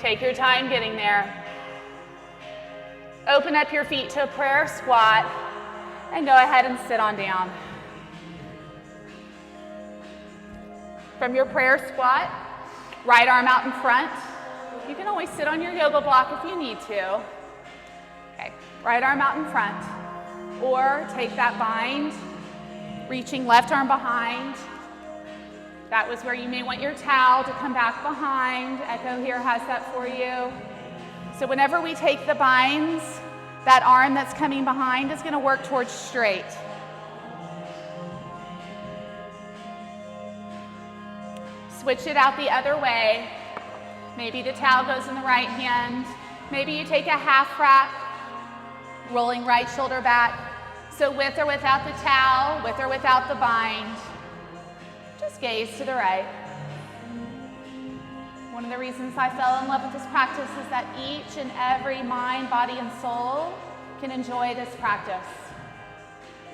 Take your time getting there. Open up your feet to a prayer squat and go ahead and sit on down. From your prayer squat, right arm out in front. You can always sit on your yoga block if you need to. Okay, right arm out in front. Or take that bind, reaching left arm behind. That was where you may want your towel to come back behind. Echo here has that for you. So whenever we take the binds, that arm that's coming behind is going to work towards straight. Switch it out the other way. Maybe the towel goes in the right hand. Maybe you take a half wrap, rolling right shoulder back. So with or without the towel, with or without the bind, just gaze to the right. One of the reasons I fell in love with this practice is that each and every mind, body, and soul can enjoy this practice.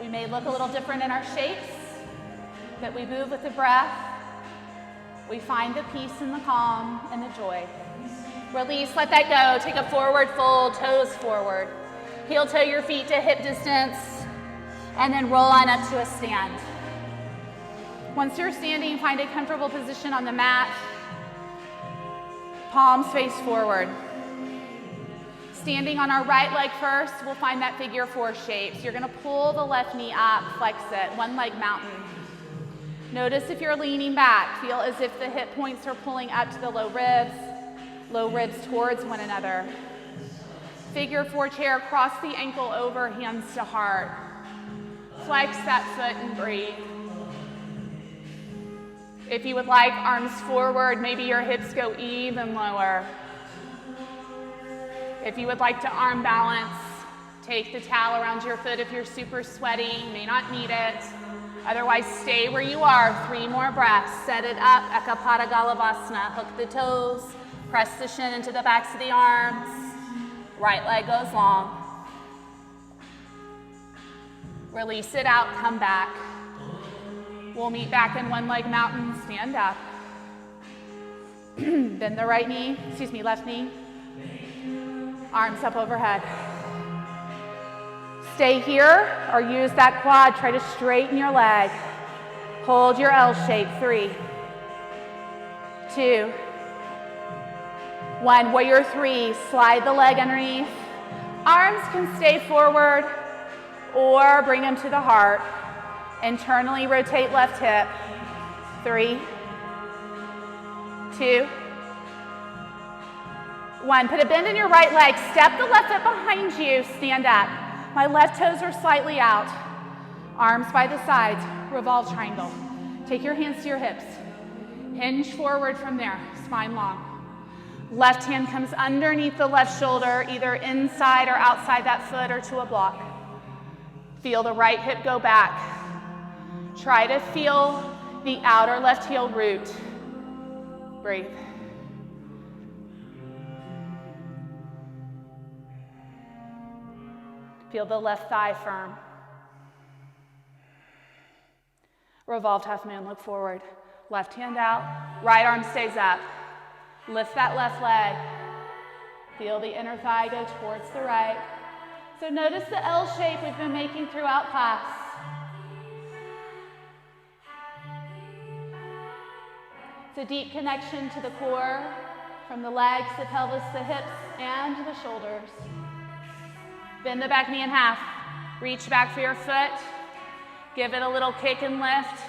We may look a little different in our shapes, but we move with the breath. We find the peace and the calm and the joy. Release, let that go. Take a forward fold, toes forward. Heel toe your feet to hip distance, and then roll on up to a stand. Once you're standing, find a comfortable position on the mat. Palms face forward. Standing on our right leg first, we'll find that figure four shape. So you're gonna pull the left knee up, flex it, one leg mountain. Notice if you're leaning back, feel as if the hip points are pulling up to the low ribs towards one another. Figure four chair, cross the ankle over, hands to heart. Flex that foot and breathe. If you would like, arms forward, maybe your hips go even lower. If you would like to arm balance, Take the towel around your foot if you're super sweaty. You may not need it. Otherwise, stay where you are. 3 more breaths. Set it up. Ekapada Galavasana. Hook the toes. Press the shin into the backs of the arms. Right leg goes long. Release it out. Come back. We'll meet back in one leg mountain. Stand up. Bend the right knee, left knee. Arms up overhead. Stay here or use that quad. Try to straighten your leg. Hold your L shape. 3, 2, 1. Warrior 3. Slide the leg underneath. Arms can stay forward or bring them to the heart. Internally rotate left hip. 3, 2, 1. Put a bend in your right leg. Step the left foot behind you. Stand up. My left toes are slightly out. Arms by the sides. Revolve triangle. Take your hands to your hips. Hinge forward from there. Spine long. Left hand comes underneath the left shoulder, either inside or outside that foot or to a block. Feel the right hip go back. Try to feel the outer left heel root. Breathe. Feel the left thigh firm. Revolved half moon, look forward. Left hand out, right arm stays up. Lift that left leg. Feel the inner thigh go towards the right. So notice the L shape we've been making throughout class. It's a deep connection to the core, from the legs, the pelvis, the hips, and the shoulders. Bend the back knee in half. Reach back for your foot. Give it a little kick and lift.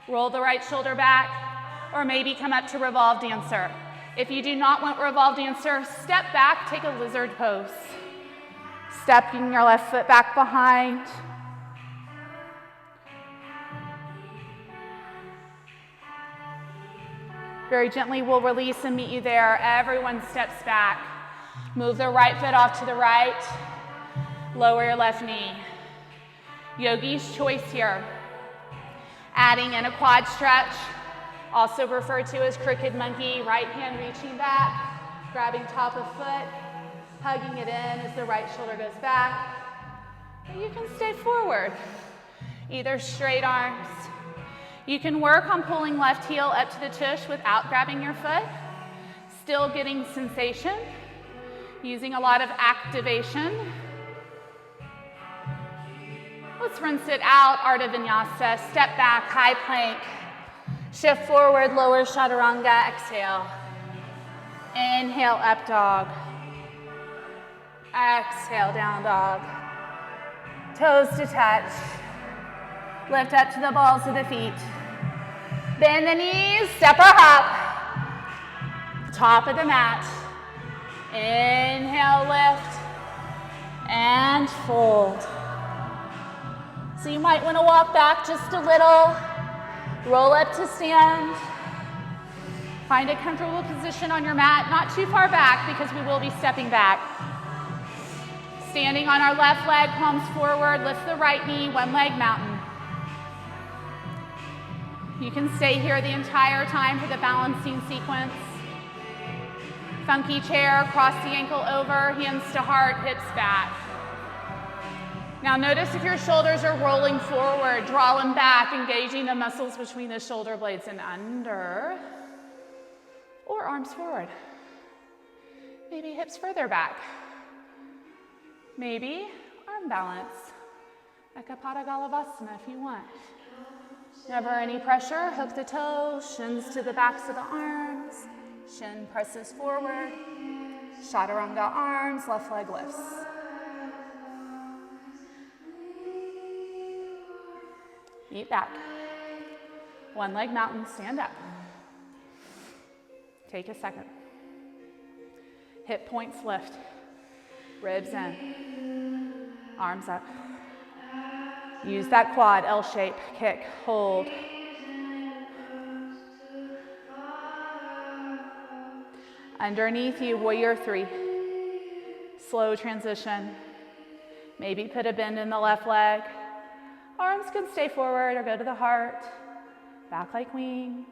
Roll the right shoulder back, or maybe come up to revolve dancer. If you do not want revolve dancer, step back, take a lizard pose. Stepping your left foot back behind. Very gently, we'll release and meet you there. Everyone steps back. Move the right foot off to the right. Lower your left knee. Yogi's choice here. Adding in a quad stretch, also referred to as crooked monkey. Right hand reaching back, grabbing top of foot, hugging it in as the right shoulder goes back. Or you can stay forward, either straight arms. You can work on pulling left heel up to the tush without grabbing your foot, still getting sensation, using a lot of activation. Let's rinse it out, Ardha Vinyasa. Step back, high plank. Shift forward, lower chaturanga, exhale. Inhale, up dog. Exhale, down dog. Toes to touch. Lift up to the balls of the feet. Bend the knees, step or hop. Top of the mat. Inhale, lift, and fold. So you might want to walk back just a little, roll up to stand. Find a comfortable position on your mat, not too far back because we will be stepping back. Standing on our left leg, palms forward, lift the right knee, one leg mountain. You can stay here the entire time for the balancing sequence. Funky chair, cross the ankle over, hands to heart, hips back. Now notice if your shoulders are rolling forward, draw them back, engaging the muscles between the shoulder blades and under, or arms forward. Maybe hips further back. Maybe arm balance. Ekapada Galavasana if you want. Never any pressure, hook the toes, shins to the backs of the arms, shin presses forward, chaturanga arms, left leg lifts. Feet back. One leg mountain, stand up. Take a second. Hip points lift. Ribs in. Arms up. Use that quad, L shape, kick, hold. Underneath you, warrior 3. Slow transition. Maybe put a bend in the left leg. Arms can stay forward or go to the heart. Back like wings.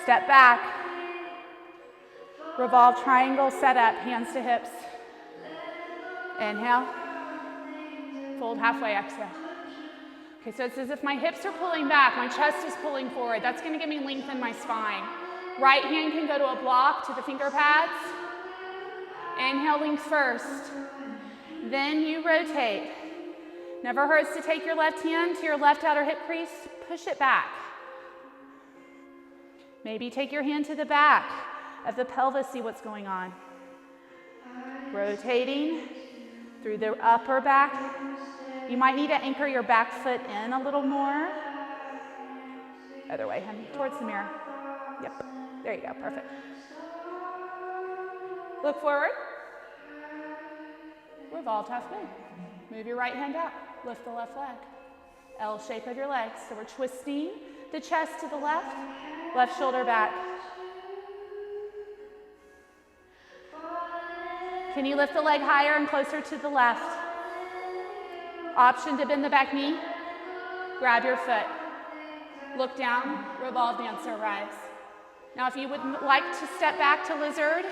Step back. Revolve triangle setup, hands to hips. Inhale. Fold halfway, exhale. Okay, so it's as if my hips are pulling back, my chest is pulling forward. That's gonna give me length in my spine. Right hand can go to a block, to the finger pads. Inhale, length first. Then you rotate. Never hurts to take your left hand to your left outer hip crease, push it back. Maybe take your hand to the back of the pelvis, see what's going on. Rotating through the upper back. You might need to anchor your back foot in a little more. Other way, honey, towards the mirror. Yep, there you go, perfect. Look forward. Revolve halfway. Move your right hand out. Lift the left leg. L shape of your legs. So we're twisting the chest to the left, left shoulder back. Can you lift the leg higher and closer to the left? Option to bend the back knee. Grab your foot. Look down, revolve dancer, rise. Now if you would like to step back to lizard,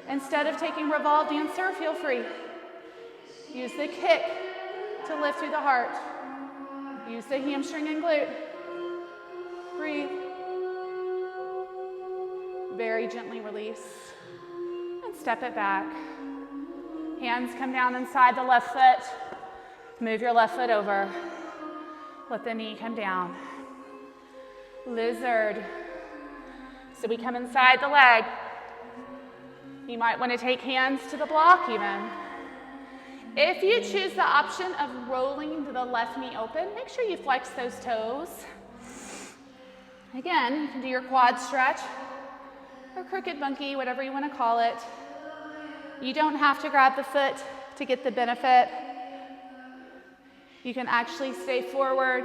instead of taking revolve dancer, feel free. Use the kick to lift through the heart. Use the hamstring and glute. Breathe. Very gently release. And step it back. Hands come down inside the left foot. Move your left foot over. Let the knee come down. Lizard. So we come inside the leg. You might want to take hands to the block even. If you choose the option of rolling the left knee open, make sure you flex those toes. Again, you can do your quad stretch or crooked monkey, whatever you want to call it. You don't have to grab the foot to get the benefit. You can actually stay forward,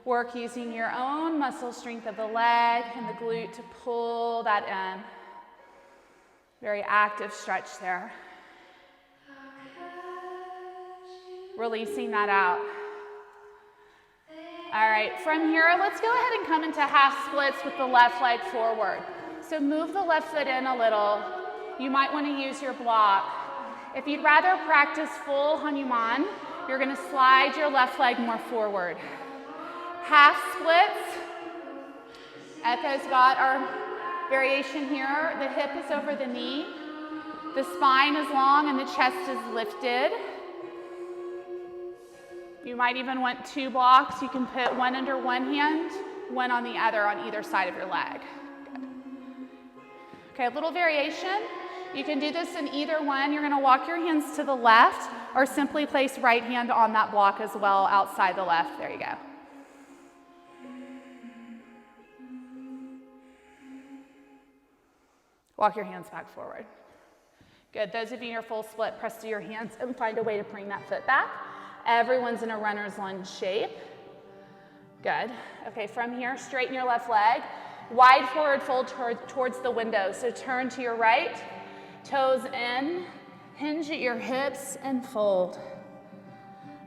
work using your own muscle strength of the leg and the glute to pull that in. Very active stretch there. Releasing that out. All right, from here, let's go ahead and come into half splits with the left leg forward. So move the left foot in a little. You might want to use your block. If you'd rather practice full Hanuman, you're going to slide your left leg more forward. Half splits. Echo's got our variation here. The hip is over the knee. The spine is long and the chest is lifted. You might even want two blocks. You can put one under one hand, one on the other on either side of your leg. Good. Okay, a little variation. You can do this in either one. You're going to walk your hands to the left or simply place right hand on that block as well outside the left. There you go. Walk your hands back forward. Good. Those of you in your full split, press to your hands and find a way to bring that foot back. Everyone's in a runner's lunge shape. Good. Okay, from here, straighten your left leg. Wide forward fold towards the window. So turn to your right, toes in, hinge at your hips, and fold.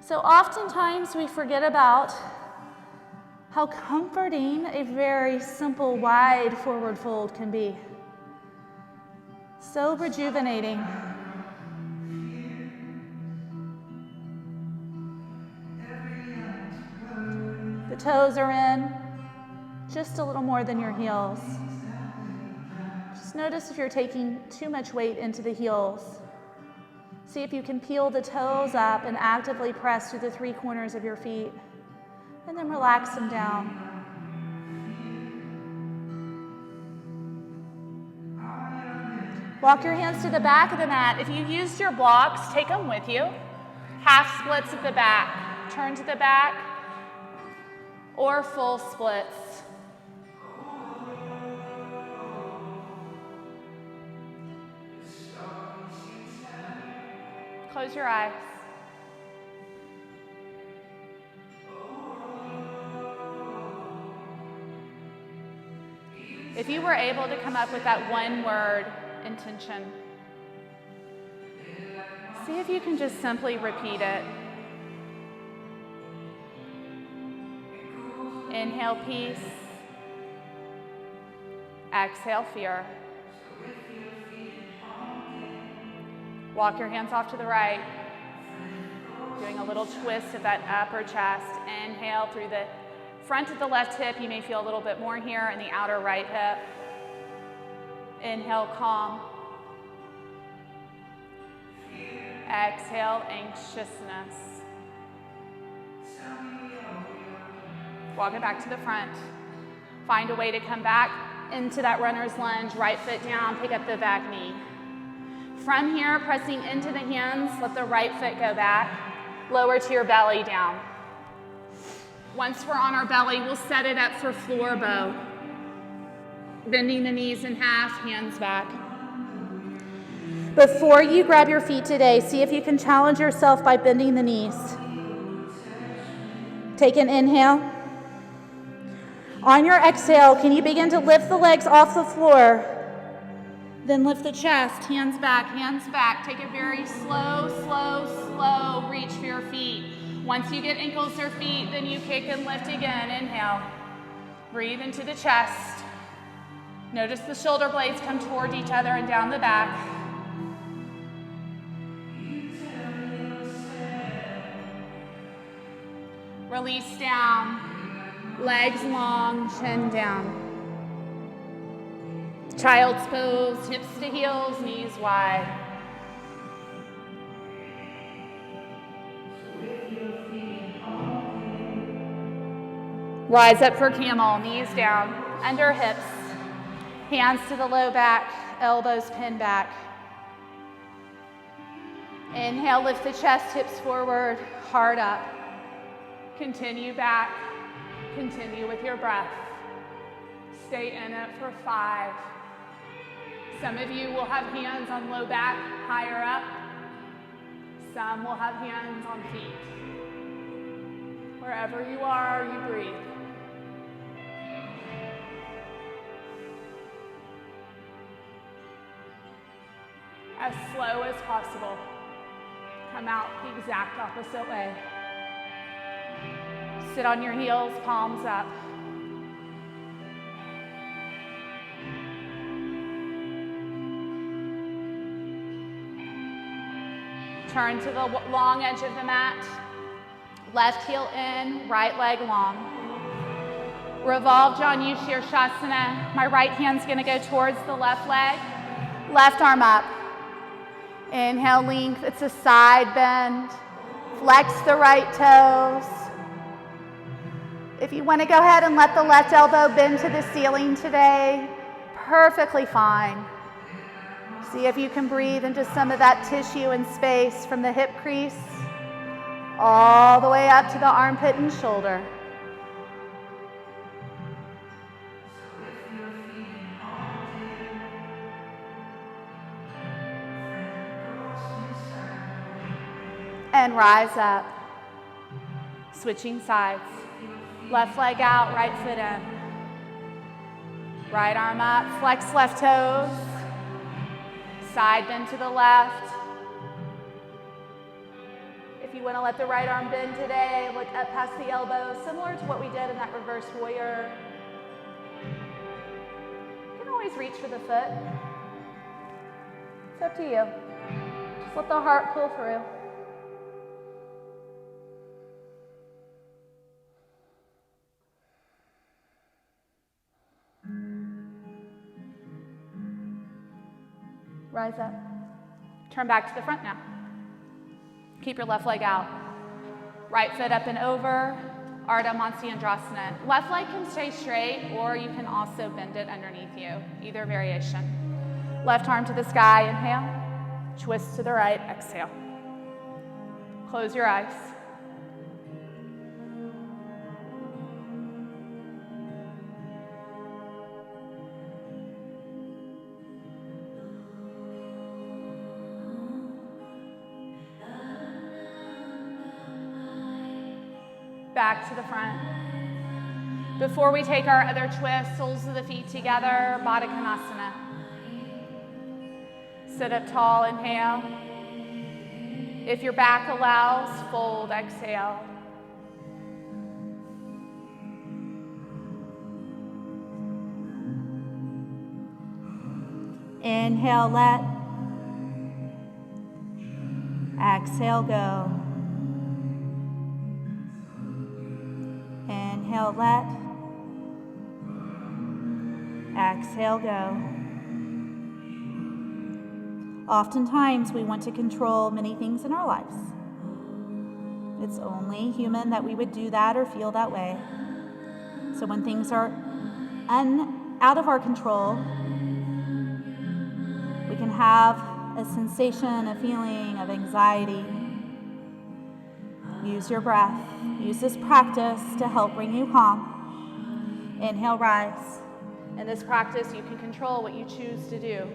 So oftentimes we forget about how comforting a very simple wide forward fold can be. So rejuvenating. The toes are in just a little more than your heels. Just notice if you're taking too much weight into the heels. See if you can peel the toes up and actively press through the three corners of your feet. And then relax them down. Walk your hands to the back of the mat. If you used your blocks, take them with you. Half splits at the back. Turn to the back. Or full splits. Close your eyes. If you were able to come up with that one word, intention, see if you can just simply repeat it. Inhale, peace. Exhale, fear. Walk your hands off to the right. Doing a little twist of that upper chest. Inhale through the front of the left hip. You may feel a little bit more here in the outer right hip. Inhale, calm. Exhale, anxiousness. Walk it back to the front. Find a way to come back into that runner's lunge. Right foot down, pick up the back knee. From here, pressing into the hands, let the right foot go back. Lower to your belly down. Once we're on our belly, we'll set it up for floor bow. Bending the knees in half, hands back. Before you grab your feet today, see if you can challenge yourself by bending the knees. Take an inhale. On your exhale, can you begin to lift the legs off the floor? Then lift the chest, hands back, hands back. Take a very slow, slow, slow reach for your feet. Once you get ankles or feet, then you kick and lift again. Inhale. Breathe into the chest. Notice the shoulder blades come toward each other and down the back. Release down. Legs long, chin down. Child's pose, hips to heels, knees wide. Rise up for camel, knees down, under hips. Hands to the low back, elbows pinned back. Inhale, lift the chest, hips forward, heart up. Continue back. Continue with your breath. Stay in it for 5. Some of you will have hands on low back, higher up. Some will have hands on feet. Wherever you are, you breathe. As slow as possible. Come out the exact opposite way. Sit on your heels, palms up. Turn to the long edge of the mat. Left heel in, right leg long. Revolve Janu Shirshasana. My right hand's gonna go towards the left leg. Left arm up. Inhale, length. It's a side bend. Flex the right toes. If you want to go ahead and let the left elbow bend to the ceiling today, perfectly fine. See if you can breathe into some of that tissue and space from the hip crease all the way up to the armpit and shoulder. And rise up. Switching sides. Left leg out, right foot in. Right arm up, flex left toes. Side bend to the left. If you want to let the right arm bend today, look up past the elbow, similar to what we did in that reverse warrior. You can always reach for the foot. It's up to you. Just let the heart pull through. Rise up. Turn back to the front now. Keep your left leg out. Right foot up and over. Ardha Matsyendrasana. Left leg can stay straight, or you can also bend it underneath you. Either variation. Left arm to the sky. Inhale. Twist to the right. Exhale. Close your eyes. Back to the front. Before we take our other twist, soles of the feet together, Baddha Konasana. Sit up tall, inhale. If your back allows, fold, exhale. Inhale, let. Exhale, go. Inhale, let. Exhale, go. Oftentimes, we want to control many things in our lives. It's only human that we would do that or feel that way. So when things are out of our control, we can have a sensation, a feeling of anxiety. Use your breath. Use this practice to help bring you calm. Inhale, rise. In this practice, you can control what you choose to do.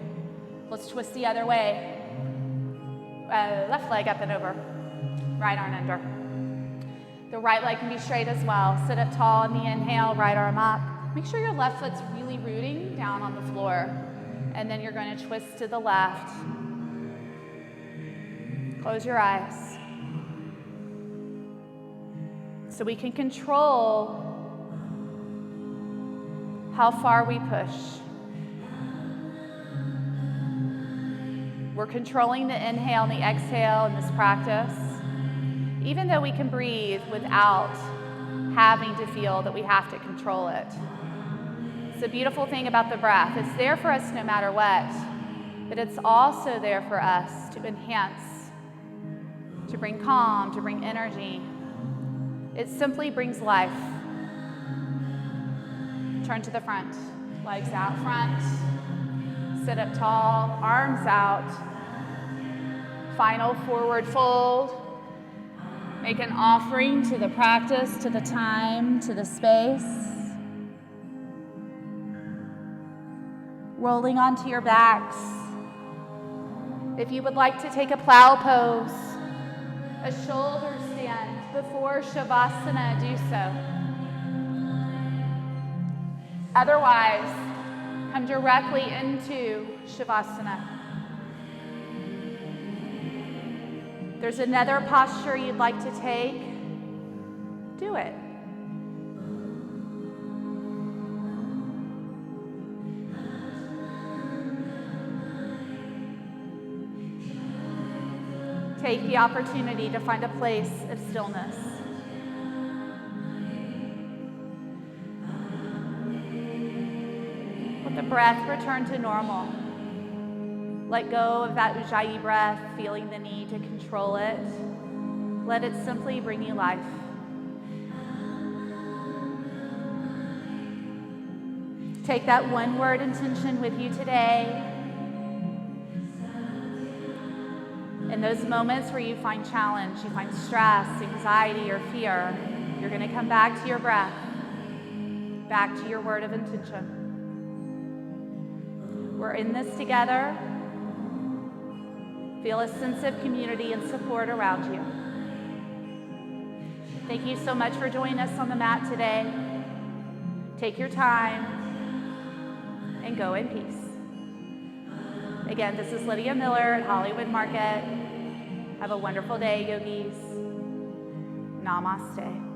Let's twist the other way. Left leg up and over. Right arm under. The right leg can be straight as well. Sit up tall in the inhale, right arm up. Make sure your left foot's really rooting down on the floor. And then you're going to twist to the left. Close your eyes. So we can control how far we push. We're controlling the inhale and the exhale in this practice, even though we can breathe without having to feel that we have to control it. It's a beautiful thing about the breath. It's there for us no matter what, but it's also there for us to enhance, to bring calm, to bring energy. It simply brings life. Turn to the front, legs out front, sit up tall, arms out, final forward fold. Make an offering to the practice, to the time, to the space. Rolling onto your backs. If you would like to take a plow pose, a shoulder stand before Shavasana, do so. Otherwise, come directly into Shavasana. If there's another posture you'd like to take, do it. Take the opportunity to find a place of stillness. Let the breath return to normal. Let go of that Ujjayi breath, feeling the need to control it. Let it simply bring you life. Take that one word intention with you today. In those moments where you find challenge, you find stress, anxiety, or fear, you're going to come back to your breath, back to your word of intention. We're in this together. Feel a sense of community and support around you. Thank you so much for joining us on the mat today. Take your time and go in peace. Again, this is Lydia Miller at Hollywood Market. Have a wonderful day, yogis. Namaste.